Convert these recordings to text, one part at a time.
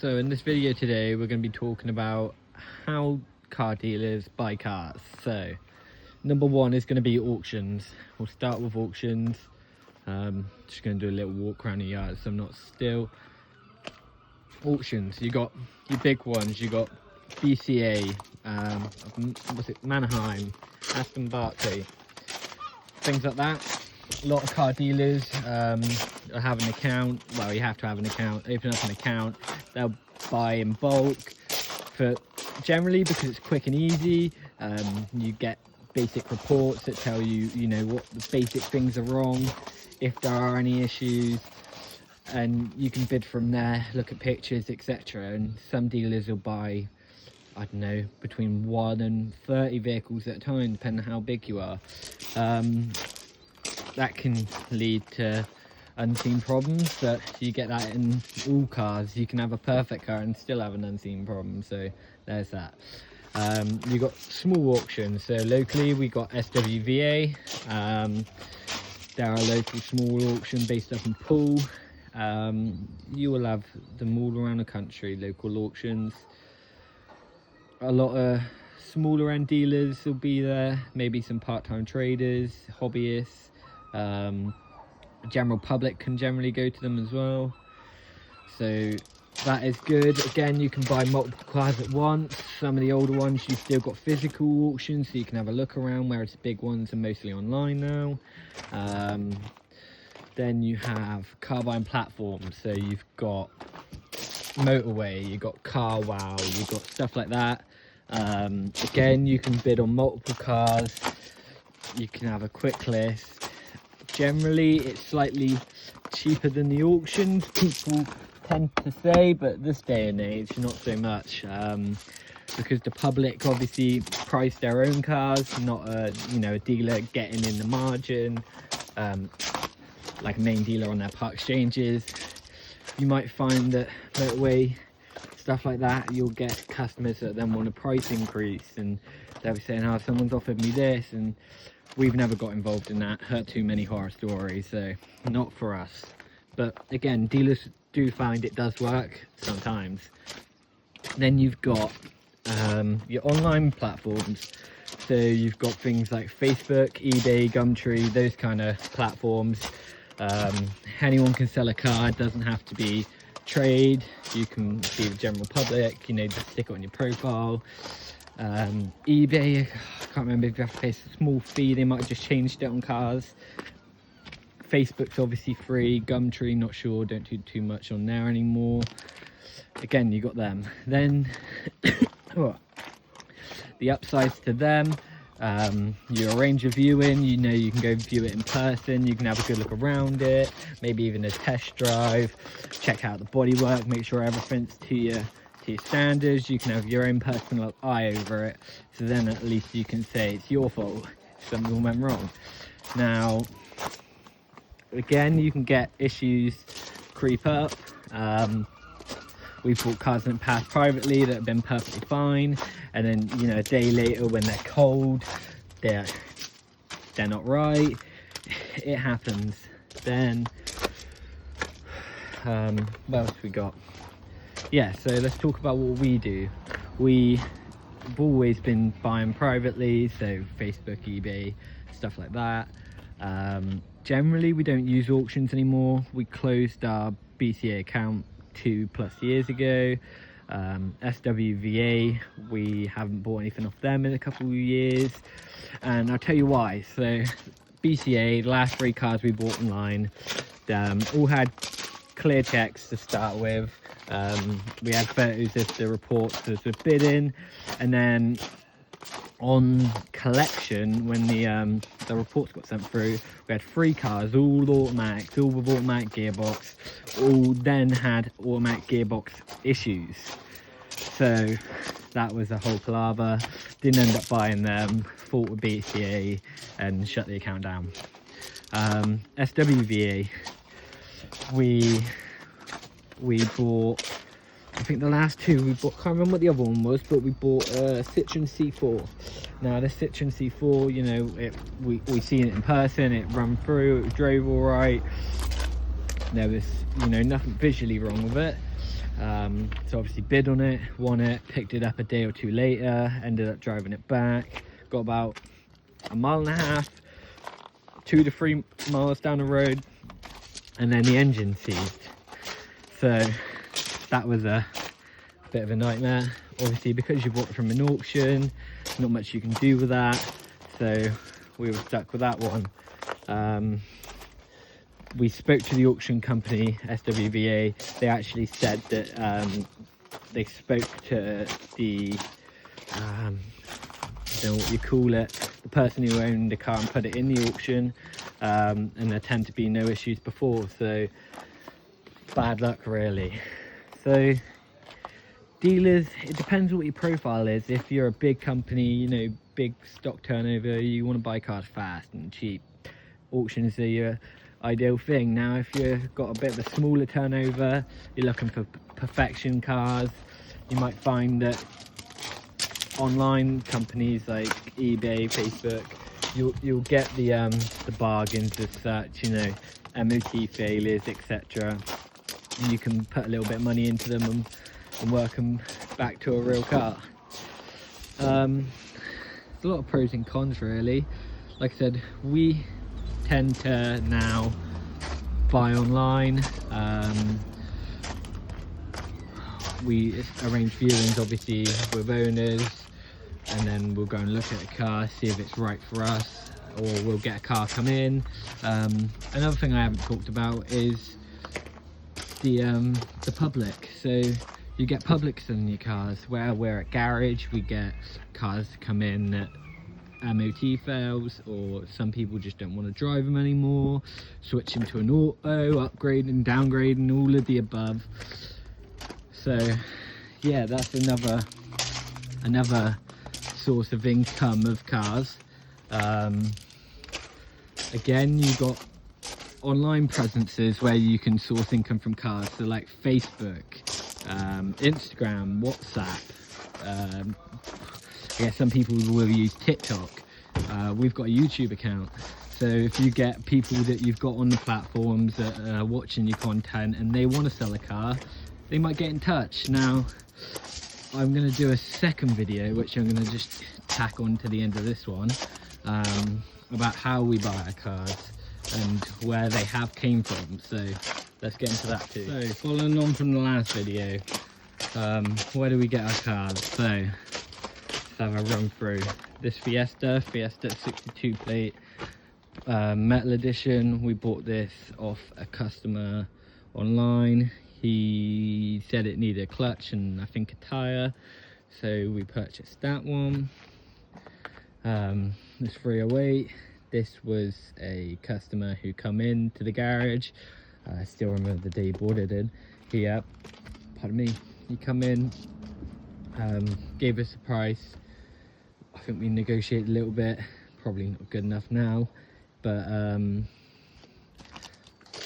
So in this video today, we're going to be talking about how car dealers buy cars. So number one is going to be auctions. We'll start with auctions. Just going to do a little walk around the yard so I'm not still. Auctions, you got your big ones. You got BCA, Mannheim, Aston Barclay, things like that. A lot of car dealers have an account. Well, you have to have an account. Open up an account. They'll buy in bulk for generally because it's quick and easy. You get basic reports that tell you, what the basic things are wrong, if there are any issues, and you can bid from there. Look at pictures, etc. And some dealers will buy, I don't know, between 1 and 30 vehicles at a time, depending on how big you are. That can lead to unseen problems, but you get that in all cars. You can have a perfect car and still have an unseen problem, so there's that. You got small auctions. So locally we got SWVA. They're a local small auction based up in Poole. You will have them all around the country, local auctions. A lot of smaller end dealers will be there, maybe some part-time traders, hobbyists. General public can generally go to them as well, so that is good. Again, you can buy multiple cars at once. Some of the older ones you've still got physical auctions, so you can have a look around, whereas the big ones are mostly online now. Then you have car buying platforms, so you've got Motorway, you've got CarWow, you've got stuff like that. Again, you can bid on multiple cars, you can have a quick list. Generally it's slightly cheaper than the auctions, people tend to say, but this day and age not so much, because the public obviously price their own cars, not a dealer getting in the margin, like a main dealer on their part exchanges. You might find that Motorway, stuff like that, you'll get customers that then want a price increase, and they'll be saying, oh, someone's offered me this, and we've never got involved in that. Heard too many horror stories, so not for us. But again, dealers do find it does work sometimes. Then you've got your online platforms. So you've got things like Facebook, eBay, Gumtree, those kind of platforms. Anyone can sell a car. It doesn't have to be trade. You can be the general public, just stick it on your profile. eBay, I can't remember if you have to pay a small fee. They might have just changed it on cars. Facebook's obviously free. Gumtree, not sure, don't do too much on there anymore. Again, you got them. Then the upsides to them, you arrange a viewing. You can go view it in person, you can have a good look around it, maybe even a test drive, check out the bodywork, make sure everything's to your standards. You can have your own personal eye over it, so then at least you can say it's your fault if something went wrong. Now again, you can get issues creep up. We've bought cars in the past privately that have been perfectly fine, and then a day later when they're cold, they're not right. It happens. Then what else we got? Yeah, so let's talk about what we do. We've always been buying privately, so Facebook, eBay, stuff like that. Generally we don't use auctions anymore. We closed our BCA account 2+ years ago. SWVA, we haven't bought anything off them in a couple of years, and I'll tell you why. So BCA, the last 3 cars we bought online, all had clear checks to start with. We had photos of the reports as we're bidding, and then on collection, when the reports got sent through, we had 3 cars, all automatics, all with automatic gearbox, all then had automatic gearbox issues. So that was a whole palaver. Didn't end up buying them, fought with BCA and shut the account down. SWVA, we bought, I think the last 2 we bought, can't remember what the other one was, but we bought a Citroen C4. Now the Citroen C4, we seen it in person, it ran through, it drove all right. There was, nothing visually wrong with it. So obviously bid on it, won it, picked it up a day or two later, ended up driving it back, got about 1.5 miles, 2 to 3 miles down the road, and then the engine seized. So that was a bit of a nightmare. Obviously, because you bought it from an auction, not much you can do with that, so we were stuck with that one. We spoke to the auction company, SWVA. They actually said that they spoke to the I don't know what you call it, the person who owned the car and put it in the auction, and there tend to be no issues before, so bad luck really. So dealers, it depends what your profile is. If you're a big company, you know, big stock turnover, you want to buy cars fast and cheap, auctions are your ideal thing. Now if you've got a bit of a smaller turnover, you're looking for perfection cars, you might find that online companies like eBay, Facebook, you'll get the bargains as such, you know, MOT failures, etc. And you can put a little bit of money into them and work them back to a real car. There's a lot of pros and cons really. Like I said, we tend to now buy online. We arrange viewings obviously with owners, and then we'll go and look at the car, see if it's right for us, or we'll get a car come in. Another thing I haven't talked about is the public. So you get public selling your cars. Where we're at garage, we get cars come in that MOT fails, or some people just don't want to drive them anymore, switch them to an auto, upgrading, downgrading, all of the above. So yeah, that's another source of income of cars. Again, you've got online presences where you can source income from cars, so like Facebook, Instagram, WhatsApp. I guess some people will use TikTok. We've got a YouTube account, so if you get people that you've got on the platforms that are watching your content and they want to sell a car, they might get in touch. Now I'm going to do a second video, which I'm going to just tack on to the end of this one, about how we buy our cars and where they have came from. So let's get into that too. So following on from the last video, where do we get our cars? So let's have a run through. This Fiesta 62 plate, metal edition. We bought this off a customer online. He said it needed a clutch and I think a tyre, so we purchased that one. This 308, this was a customer who come in to the garage. I still remember the day he bought it in. He come in, gave us a price. I think we negotiated a little bit, probably not good enough now, but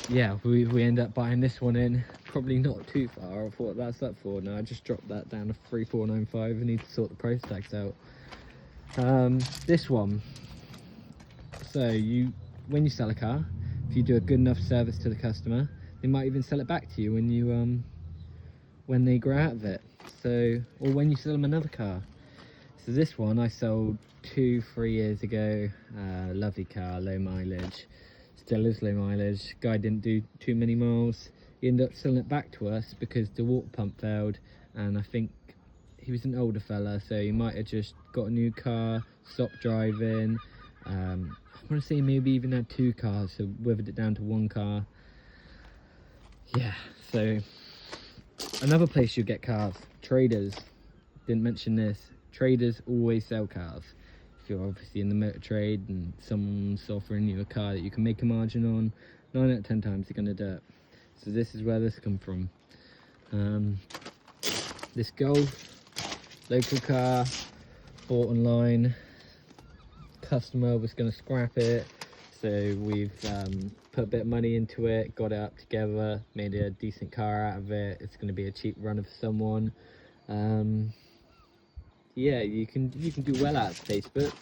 yeah, we end up buying this one in, probably not too far off what that's up for. Now I just dropped that down to 3,495. I need to sort the price tags out. This one, so when you sell a car, if you do a good enough service to the customer, they might even sell it back to you when they grow out of it. So, or when you sell them another car. So this one I sold 2-3 years ago. Lovely car, low mileage, still is low mileage. Guy didn't do too many miles. He ended up selling it back to us because the water pump failed, and I think he was an older fella, so he might have just got a new car, stopped driving. I want to say maybe even had 2 cars, so withered it down to 1 car. Yeah, so another place you get cars, traders. Didn't mention this. Traders always sell cars. If you're obviously in the motor trade and someone's offering you a car that you can make a margin on, 9 out of 10 times they're going to do it. So this is where this come from. This Golf, local car, bought online. Customer was going to scrap it, so we've put a bit of money into it, got it up together, made a decent car out of it. It's going to be a cheap runner for someone. Yeah, you can do well out of Facebook.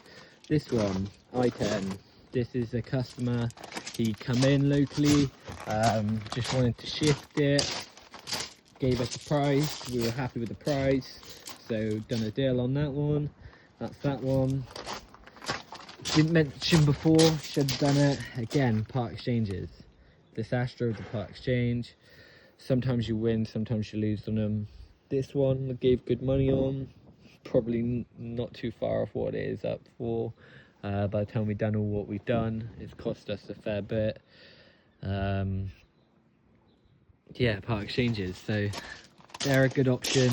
This one, i10, this is a customer. He come in locally, just wanted to shift it, gave us a price. We were happy with the price, so done a deal on that one. That's that one. Didn't mention before, should have done it. Again, part exchanges. This Astra is a part exchange. Sometimes you win, sometimes you lose on them. This one I gave good money on. Probably not too far off what it is up for. By the time we've done all what we've done, it's cost us a fair bit. Yeah, part exchanges, so they're a good option.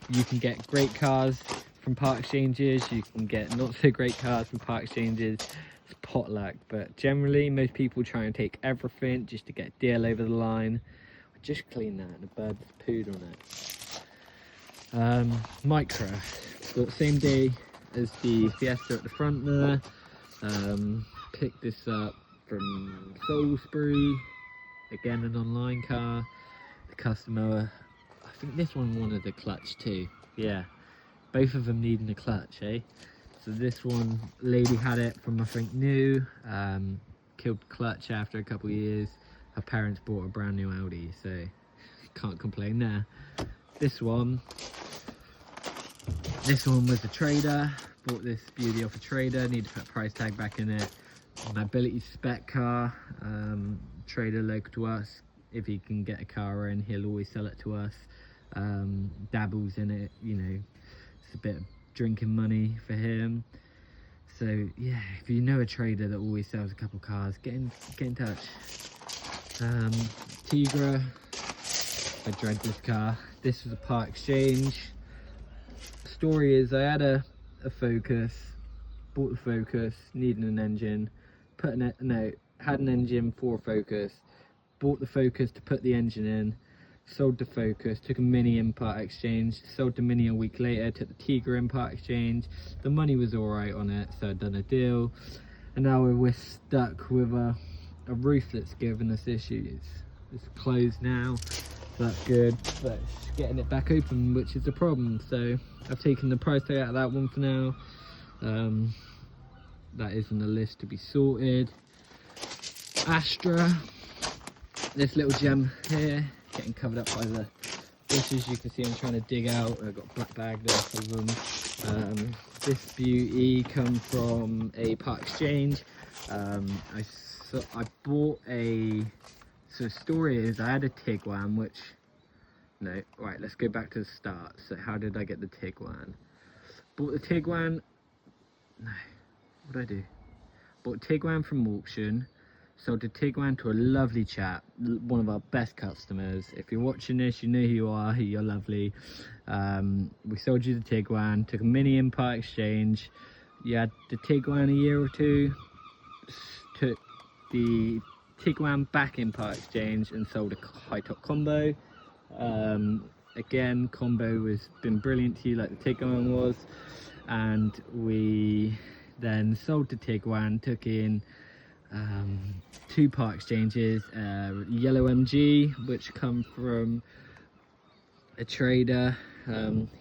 You can get great cars from part exchanges, you can get not so great cars from part exchanges. It's potluck, but generally most people try and take everything just to get a deal over the line. I just cleaned that and the birds pooed on it. Micra, got the same day as the Fiesta at the front there. Picked this up from Salisbury, again an online car. The customer, I think this one wanted a clutch too. Yeah, both of them needing a clutch, eh? So this one, lady had it from I think new, killed the clutch after a couple of years. Her parents bought a brand new Audi, so can't complain there. This one was a trader. Bought this beauty off a trader, need to put a price tag back in it. Mobility spec car, trader local to us. If he can get a car in, he'll always sell it to us. Dabbles in it, you know, it's a bit of drinking money for him. So yeah, if you know a trader that always sells a couple cars, get in touch. Tigra, I dread this car. This was a part exchange. Story is I had a Focus, bought the Focus, needed an engine, had an engine for a Focus, bought the Focus to put the engine in, sold the Focus, took a Mini in part exchange, sold the Mini a week later, took the Tigra in part exchange. The money was alright on it, so I'd done a deal, and now we're stuck with a roof that's given us issues. It's closed now, so that's good, but it's getting it back open, which is a problem. So I've taken the price tag out of that one for now. That is on the list to be sorted. Astra, this little gem here, getting covered up by the bushes. You can see I'm trying to dig out. I've got a black bag there for them. This beauty come from a part exchange. I bought a, so the story is I had a Tiguan, which, no, right, let's go back to the start. So how did I get the Tiguan? Bought the Tiguan, no, what did I do? Bought Tiguan from auction, sold the Tiguan to a lovely chap, one of our best customers. If you're watching this, you know who you are, you're lovely. We sold you the Tiguan, took a Mini in part exchange. You had the Tiguan a year or two, took the Tiguan back in part exchange and sold a high top combo. Again, combo has been brilliant to you like the Tiguan was, and we then sold the Tiguan, took in 2 part exchanges, yellow MG which come from a trader.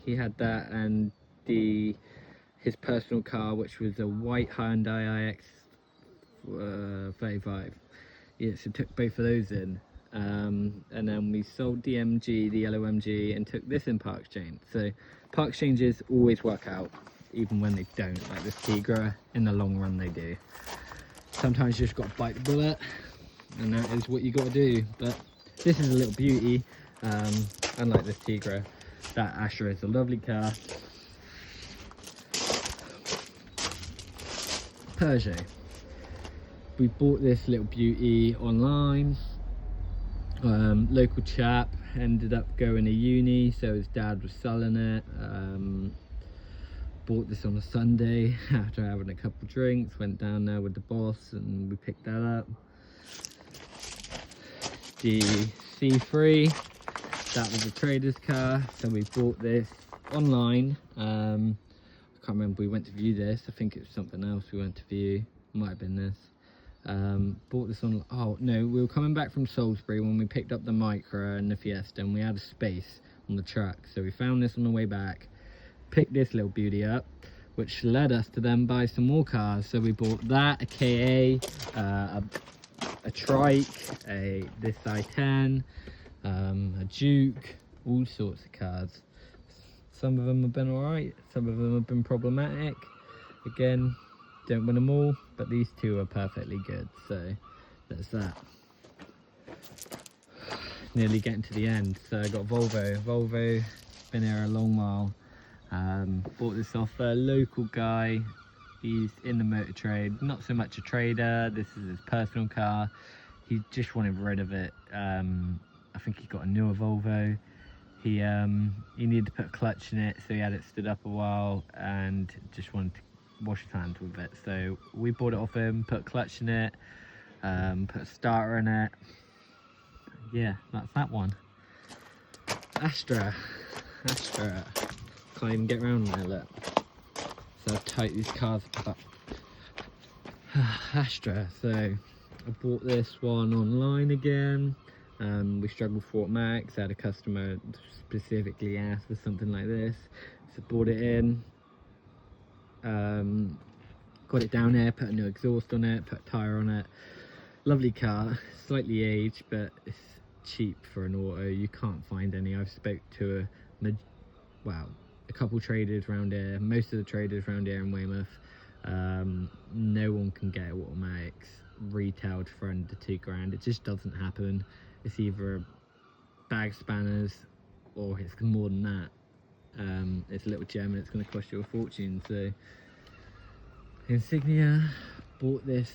He had that, and his personal car, which was a white Hyundai iX 35. Yeah, so took both of those in, and then we sold the MG, the yellow MG, and took this in part exchange. So part exchanges always work out, even when they don't, like this Tigra. In the long run they do. Sometimes you just got to bite the bullet, and that is what you got to do. But this is a little beauty, unlike this Tigra. That Astra is a lovely car. Peugeot. We bought this little beauty online. Local chap ended up going to uni, so his dad was selling it. Bought this on a Sunday after having a couple drinks, went down there with the boss and we picked that up. The C3, that was a trader's car, so we bought this online. I can't remember, we went to view this, I think it was something else we went to view, might have been this. Bought this on, oh no, we were coming back from Salisbury when we picked up the Micra and the Fiesta, and we had a space on the truck, so we found this on the way back, picked this little beauty up, which led us to then buy some more cars. So we bought that, a KA, a Trike, this i10, a Duke, all sorts of cars. Some of them have been alright, some of them have been problematic. Again, don't win them all, but these two are perfectly good, so there's that. Nearly getting to the end. So I got Volvo, been here a long while. Bought this off a local guy. He's in the motor trade, not so much a trader, this is his personal car. He just wanted rid of it. I think he got a newer Volvo. He needed to put a clutch in it, so he had it stood up a while and just wanted to wash his hands with it. So we bought it off him, put a clutch in it, put a starter in it. Yeah, that's that one. Astra. Can't even get around there, look. So how tight these cars are. Astra. So I bought this one online again. We struggled for automatics. I had a customer specifically asked for something like this, so bought it in. Got it down there, put a new exhaust on it, put a tyre on it. Lovely car, slightly aged, but it's cheap for an auto. You can't find any. I've spoke to a couple traders around here, most of the traders around here in Weymouth. No one can get automatics retailed for under £2 grand. It just doesn't happen. It's either bag spanners or it's more than that. It's a little gem and it's going to cost you a fortune. So Insignia, bought this.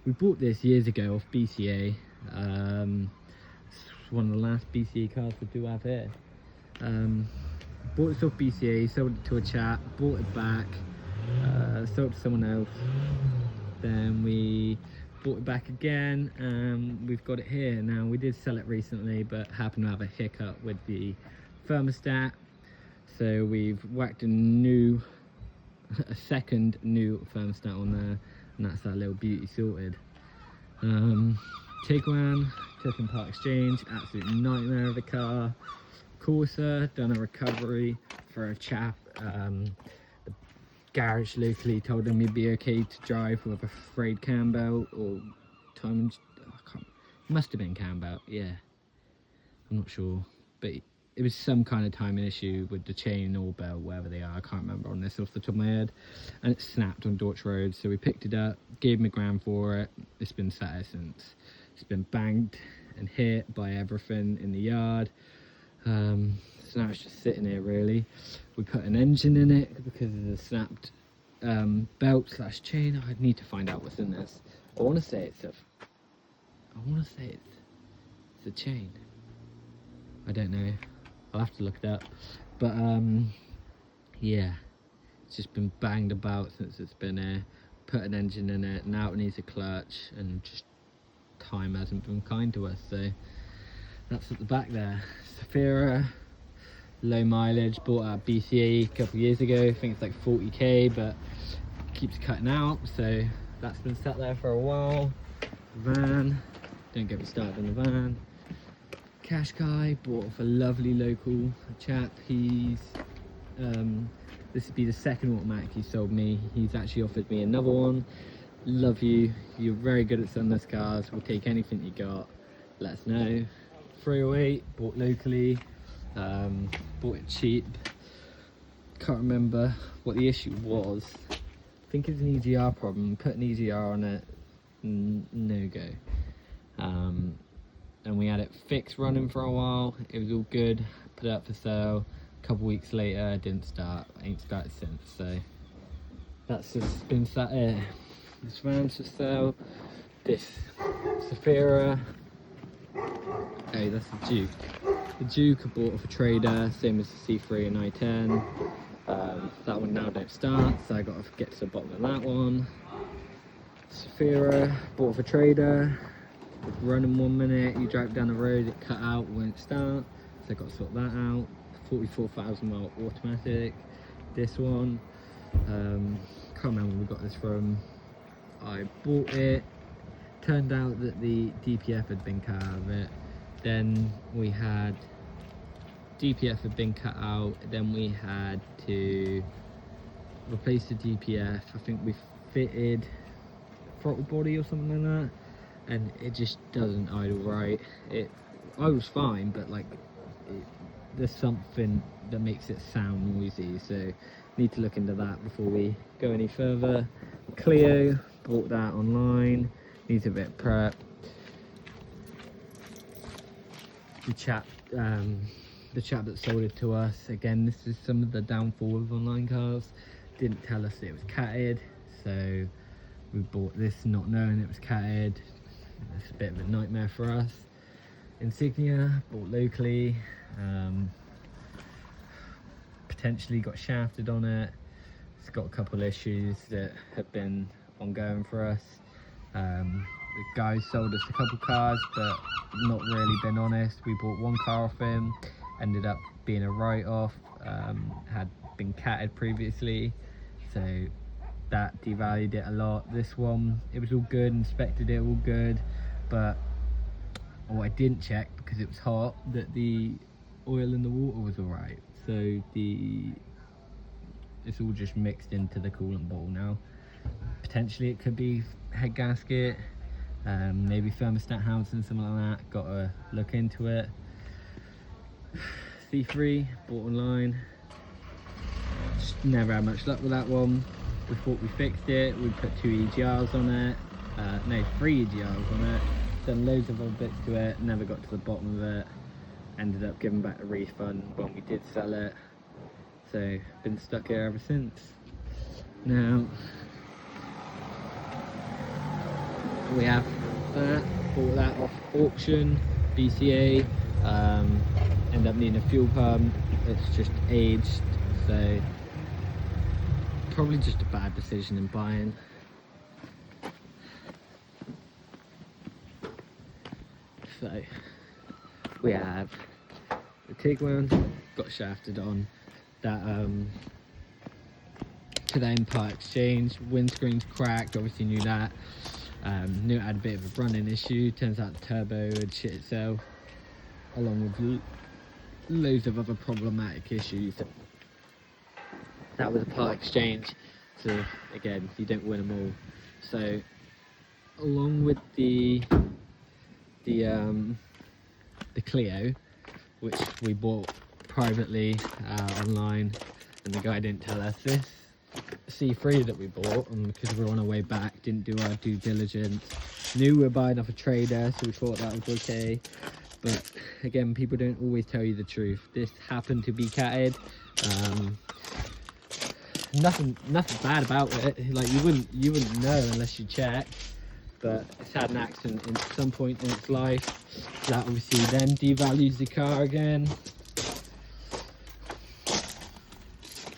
We bought this years ago off BCA. It's one of the last BCA cars we do have here. Bought this off BCA, sold it to a chap, bought it back, sold it to someone else. Then we bought it back again, and we've got it here now. We did sell it recently, but happened to have a hiccup with the thermostat, so we've whacked a second new thermostat on there, and that's that little beauty sorted. Tiguan, took in part exchange, absolute nightmare of a car. Corsa, done a recovery for a chap. The garage locally told him he'd be okay to drive with a frayed cam belt or timing. Must have been cam belt, yeah. I'm not sure, but it was some kind of timing issue with the chain or belt, wherever they are. I can't remember on this off the top of my head. And it snapped on Dorch Road, so we picked it up, gave him £1 for it. It's been sat there since. It's been banged and hit by everything in the yard. So now it's just sitting here really. We put an engine in it because of the snapped belt / chain. I need to find out what's in this. I want to say it's a chain. I don't know. I'll have to look it up. But yeah, it's just been banged about since it's been here. Put an engine in it. Now it needs a clutch, and just time hasn't been kind to us. So that's at the back there. Safira, low mileage, bought at BCA a couple of years ago. I think it's like 40k, but keeps cutting out, so that's been sat there for a while. Van, don't get me started on the van. Qashqai, bought off a lovely local chap. He's this would be the second automatic he sold me. He's actually offered me another one. Love you, you're very good at selling those cars. We'll take anything you got, let us know. 308, bought locally, bought it cheap. Can't remember what the issue was. I think it's an EGR problem. Put an EGR on it, no go. And we had it fixed running for a while. It was all good, put it up for sale. A couple weeks later, it didn't start. Ain't started since, so that's just been sat here. This van's for sale. This Safira. Oh, that's the Duke. The Duke I bought off a trader, same as the C3 and i10. That one now don't start, so I got to get to the bottom of that one. Safira, bought off a trader. Was running 1 minute, you drive down the road, it cut out, won't start, so I got to sort that out. 44,000 mile automatic. This one, can't remember where we got this from. I bought it. Turned out that the DPF had been cut out of it. Then we had DPF had been cut out. Then we had to replace the DPF. I think we fitted throttle body or something like that, and it just doesn't idle right. I was fine, but like there's something that makes it sound noisy, so need to look into that before we go any further. Clio, bought that online, needs a bit of prep. The chap that sold it to us, again, this is some of the downfall of online cars, didn't tell us it was catted, so we bought this not knowing it was catted. It's a bit of a nightmare for us. Insignia, bought locally, potentially got shafted on it. It's got a couple issues that have been ongoing for us. The guy sold us a couple cars, but not really been honest. We bought one car off him, ended up being a write-off, had been catted previously, so that devalued it a lot. This one, it was all good, inspected it all good, but I didn't check because it was hot, that the oil in the water was alright, so it's all just mixed into the coolant bottle now. Potentially it could be head gasket, maybe thermostat housing, something like that. Gotta look into it. C3, bought online, just never had much luck with that one. We thought we fixed it, we put 2 EGRs on it, no, 3 EGRs on it, done loads of other bits to it, never got to the bottom of it, ended up giving back a refund when we did sell it, so been stuck here ever since. Now we have that, bought that off auction, BCA, end up needing a fuel pump, it's just aged, so probably just a bad decision in buying. So we have the Tiguan, got shafted on, that to the Empire Exchange, windscreen's cracked, obviously knew that. Knew it had a bit of a running issue, turns out the turbo had shit itself, along with loads of other problematic issues. That was a part exchange, so again, you don't win them all. So along with the Clio, which we bought privately online, and the guy didn't tell us, this C3 that we bought, and because we were on our way back, didn't do our due diligence, knew we were buying off a trader, so we thought that was okay. But again, people don't always tell you the truth. This happened to be catted. Nothing bad about it. Like you wouldn't know unless you check. But it's had an accident at some point in its life. That obviously then devalues the car again.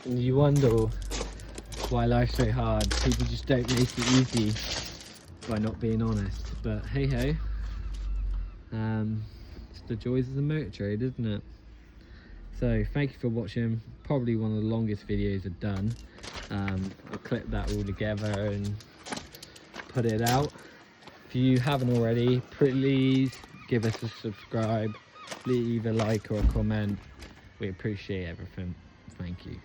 And you wonder why life's so hard. People just don't make it easy by not being honest. But hey ho, it's the joys of the motor trade, isn't it? So thank you for watching. Probably one of the longest videos I've done. I'll clip that all together and put it out. If you haven't already, please give us a subscribe, leave a like or a comment. We appreciate everything. Thank you.